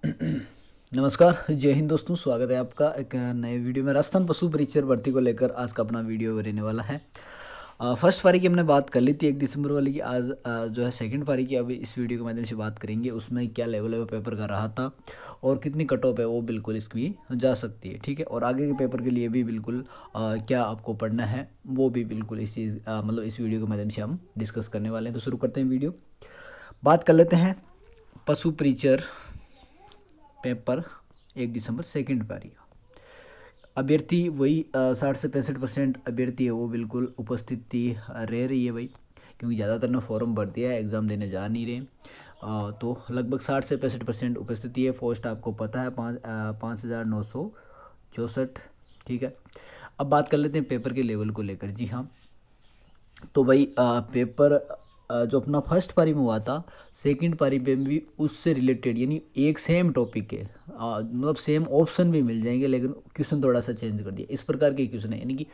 नमस्कार, जय हिंद दोस्तों। स्वागत है आपका एक नए वीडियो में। राजस्थान पशु परीक्षर भर्ती को लेकर आज का अपना वीडियो रहने वाला है। फर्स्ट पारी की हमने बात कर ली थी 1 दिसंबर वाली की। आज जो है सेकंड पारी की अभी इस वीडियो के माध्यम से बात करेंगे। उसमें क्या लेवल है वो पेपर का रहा था और कितनी कट ऑफ है वो बिल्कुल इसकी जा सकती है, ठीक है। और आगे के पेपर के लिए भी बिल्कुल क्या आपको पढ़ना है वो भी बिल्कुल इस चीज़ मतलब इस वीडियो के माध्यम से हम डिस्कस करने वाले हैं। तो शुरू करते हैं वीडियो। बात कर लेते हैं पशु परीक्षर पेपर 1 दिसंबर सेकंड पारी का। अभ्यर्थी वही 60 से 65% अभ्यर्थी है वो बिल्कुल उपस्थिति रह रही है भाई, क्योंकि ज़्यादातर ने फॉर्म भर दिया है, एग्ज़ाम देने जा नहीं रहे। तो लगभग 60 से 65% उपस्थिति है। पोस्ट आपको पता है 5,964, ठीक है। अब बात कर लेते हैं पेपर के लेवल को लेकर। जी हाँ, तो भाई पेपर जो अपना फर्स्ट पारी में हुआ था, सेकंड पारी पे भी उससे रिलेटेड यानी एक सेम टॉपिक है, मतलब सेम ऑप्शन भी मिल जाएंगे लेकिन क्वेश्चन थोड़ा सा चेंज कर दिया। इस प्रकार के क्वेश्चन है, यानी कि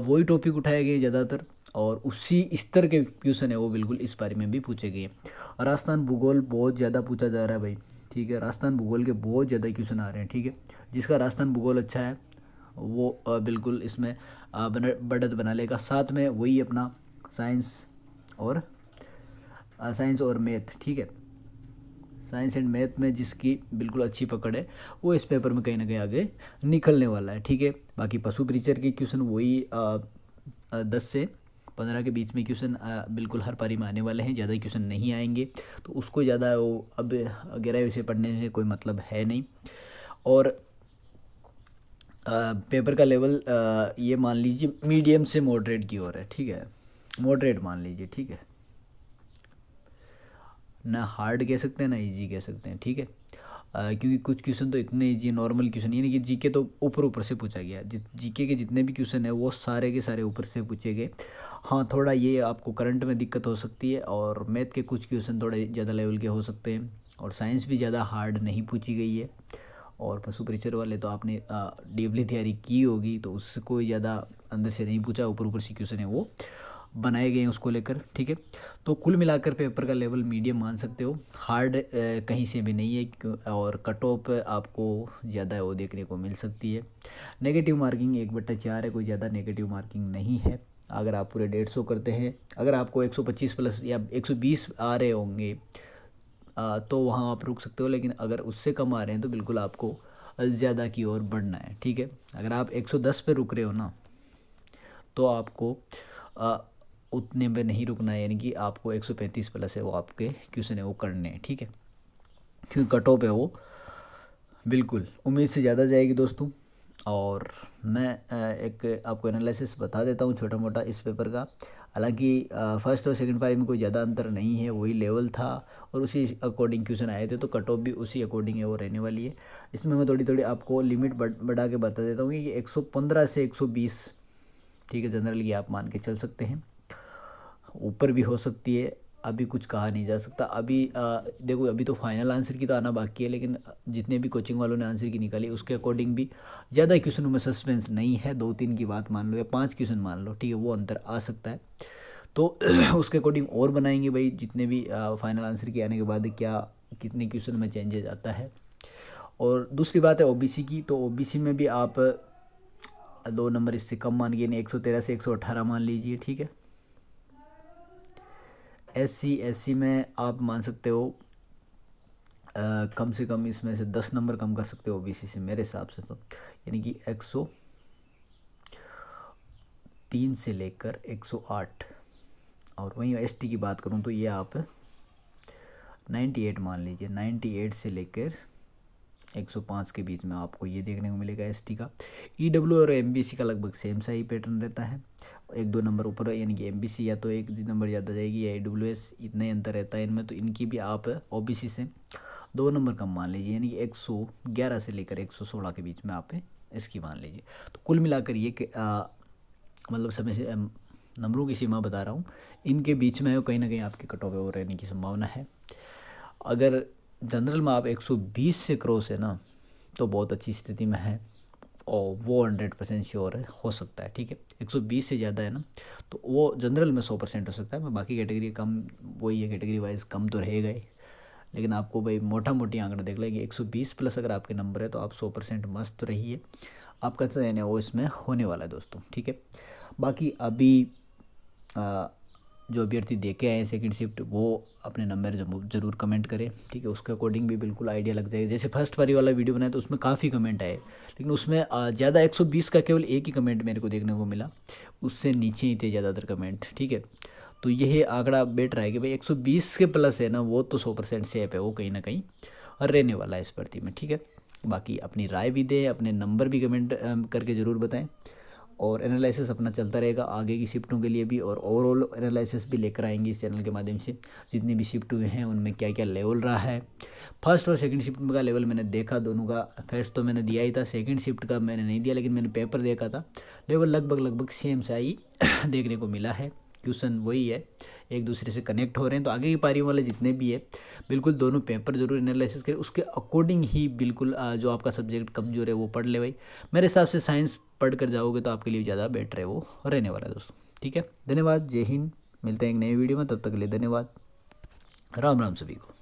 वही टॉपिक उठाए गए ज़्यादातर और उसी स्तर के क्वेश्चन है वो बिल्कुल इस पारी में भी पूछे गए हैं। राजस्थान भूगोल बहुत ज़्यादा पूछा जा रहा है भाई, ठीक है। राजस्थान भूगोल के बहुत ज़्यादा क्वेश्चन आ रहे हैं, ठीक है। जिसका राजस्थान भूगोल अच्छा है वो बिल्कुल इसमें बढ़त बना लेगा। साथ में वही अपना साइंस और मैथ, ठीक है। साइंस एंड मैथ में जिसकी बिल्कुल अच्छी पकड़ है वो इस पेपर में कहीं ना कहीं आगे निकलने वाला है, ठीक है। बाकी पशु परिचर के क्वेश्चन वही 10 से 15 के बीच में क्वेश्चन बिल्कुल हर पारी में आने वाले हैं। ज़्यादा क्वेश्चन नहीं आएंगे तो उसको ज़्यादा वो अब गहराई से पढ़ने से कोई मतलब है नहीं। और पेपर का लेवल ये मान लीजिए मीडियम से मॉडरेट की ओर है, ठीक है। मॉडरेट मान लीजिए, ठीक है। ना हार्ड कह सकते हैं ना इजी कह सकते हैं, ठीक है। क्योंकि कुछ क्वेश्चन तो इतने इजी नॉर्मल क्वेश्चन, यानी कि जीके तो ऊपर ऊपर से पूछा गया। जीके के जितने भी क्वेश्चन है वो सारे के सारे ऊपर से पूछे गए। हाँ, थोड़ा ये आपको करंट में दिक्कत हो सकती है और मैथ के कुछ क्वेश्चन थोड़े ज़्यादा लेवल के हो सकते हैं और साइंस भी ज़्यादा हार्ड नहीं पूछी गई है। और पशु परिचर वाले तो आपने डीपली तैयारी की होगी तो उससे कोई ज़्यादा अंदर से नहीं पूछा, ऊपर ऊपर से क्वेश्चन है वो बनाए गए हैं उसको लेकर, ठीक है। तो कुल मिलाकर पेपर का लेवल मीडियम मान सकते हो। हार्ड कहीं से भी नहीं है और कट ऑफ आपको ज़्यादा है वो देखने को मिल सकती है। नेगेटिव मार्किंग 1/4 है, कोई ज़्यादा नेगेटिव मार्किंग नहीं है। अगर आप पूरे 150 करते हैं, अगर आपको 125 प्लस या 120 आ रहे होंगे तो वहाँ आप रुक सकते हो, लेकिन अगर उससे कम आ रहे हैं तो बिल्कुल आपको ज़्यादा की ओर बढ़ना है, ठीक है। अगर आप 110 पे रुक रहे हो ना तो आपको उतने पे नहीं रुकना है, यानी कि आपको 135 प्लस है वो आपके क्वेश्चन है वो करने हैं, ठीक है। क्योंकि कट ऑफ है वो बिल्कुल उम्मीद से ज़्यादा जाएगी दोस्तों। और मैं एक आपको एनालिसिस बता देता हूँ छोटा मोटा इस पेपर का। हालांकि फर्स्ट और सेकंड पारी में कोई ज़्यादा अंतर नहीं है, वही लेवल था और उसी अकॉर्डिंग क्वेश्चन आए थे, तो कट ऑफ भी उसी अकॉर्डिंग है वो रहने वाली है। इसमें मैं थोड़ी थोड़ी आपको लिमिट बढ़ा के बता देता हूँ कि 115 से 120, ठीक है, जनरली आप मान के चल सकते हैं। ऊपर भी हो सकती है, अभी कुछ कहा नहीं जा सकता। अभी देखो अभी तो फाइनल आंसर की तो आना बाकी है, लेकिन जितने भी कोचिंग वालों ने आंसर की निकाली उसके अकॉर्डिंग भी ज़्यादा क्वेश्चनों में सस्पेंस नहीं है। 2-3 की बात मान लो या 5 क्वेश्चन मान लो, ठीक है, वो अंतर आ सकता है। तो उसके अकॉर्डिंग और बनाएंगे भाई, जितने भी फाइनल आंसर के आने के बाद क्या कितने क्वेश्चन में चेंजेस आता है। और दूसरी बात है ओबीसी की, तो ओबीसी में भी आप 2 नंबर इससे कम मान गए, 113 से 118 मान लीजिए, ठीक है। एससी में आप मान सकते हो कम से कम इसमें से 10 नंबर कम कर सकते हो ओबीसी से मेरे हिसाब से, तो यानी कि 103 से लेकर 108। और वहीं एसटी की बात करूं तो ये आप 98 मान लीजिए, 98 से लेकर 105 के बीच में आपको ये देखने को मिलेगा एसटी का। ईडब्ल्यू और एमबीसी का लगभग सेम सा ही पैटर्न रहता है, 1-2 नंबर ऊपर, यानी कि एमबीसी या तो 1-2 नंबर ज़्यादा जाएगी या ईडब्ल्यूएस, इतना ही अंतर रहता है इनमें। तो इनकी भी आप ओबीसी से 2 नंबर कम मान लीजिए, यानी कि 111 से लेकर 116 के बीच में आप इसकी मान लीजिए। तो कुल मिलाकर ये मतलब समय से नंबरों की सीमा बता रहा हूँ, इनके बीच में कहीं ना कहीं आपके कट ऑफ ओवर रहने की संभावना है। अगर जनरल में आप 120 से क्रॉस है ना तो बहुत अच्छी स्थिति में है और वो 100% श्योर है, हो सकता है, ठीक है। 120 से ज़्यादा है ना तो वो जनरल में 100% हो सकता है। मैं बाकी कैटेगरी कम वही है, कैटेगरी वाइज कम तो रहेगा ही, लेकिन आपको भाई मोटा मोटी आंकड़ा देख लेंगे 120 प्लस अगर आपके नंबर है तो आप 100% मस्त रहिए, आपका चयन है वो इसमें होने वाला है दोस्तों, ठीक है। बाकी अभी जो अभ्यर्थी दे के आए सेकंड शिफ्ट वो अपने नंबर ज़रूर कमेंट करें, ठीक है। उसके अकॉर्डिंग भी बिल्कुल आइडिया लग जाएगा। जैसे फर्स्ट पारी वाला वीडियो बनाया तो उसमें काफ़ी कमेंट आए, लेकिन उसमें ज़्यादा 120 का केवल एक ही कमेंट मेरे को देखने को मिला, उससे नीचे ही थे ज़्यादातर कमेंट, ठीक है। तो यही आंकड़ा बेट रहा है कि भाई 120 के प्लस है ना वो तो 100% सेफ है, वो कहीं ना कहीं रहने वाला है इस भर्ती में, ठीक है। बाकी अपनी राय भी दें, अपने नंबर भी कमेंट करके ज़रूर बताएं, और एनालिसिस अपना चलता रहेगा आगे की शिफ्टों के लिए भी, और ओवरऑल एनालिसिस भी लेकर आएंगे इस चैनल के माध्यम से। जितनी भी शिफ्ट हुए हैं उनमें क्या क्या लेवल रहा है, फर्स्ट और सेकंड शिफ्ट का लेवल मैंने देखा दोनों का। फर्स्ट तो मैंने दिया ही था, सेकंड शिफ्ट का मैंने नहीं दिया, लेकिन मैंने पेपर देखा था, लेवल लगभग सेम सा ही देखने को मिला है। क्वेश्चन वही है, एक दूसरे से कनेक्ट हो रहे हैं। तो आगे की पारी वाले जितने भी है बिल्कुल दोनों पेपर जरूर एनालिसिस करें, उसके अकॉर्डिंग ही बिल्कुल जो आपका सब्जेक्ट कमज़ोर है वो पढ़ ले भाई। मेरे हिसाब से साइंस पढ़ कर जाओगे तो आपके लिए ज़्यादा बेटर है वो रहने वाला है दोस्तों, ठीक है। धन्यवाद, जय हिंद, मिलते हैं एक नई वीडियो में, तब तक के लिए धन्यवाद, राम राम सभी को।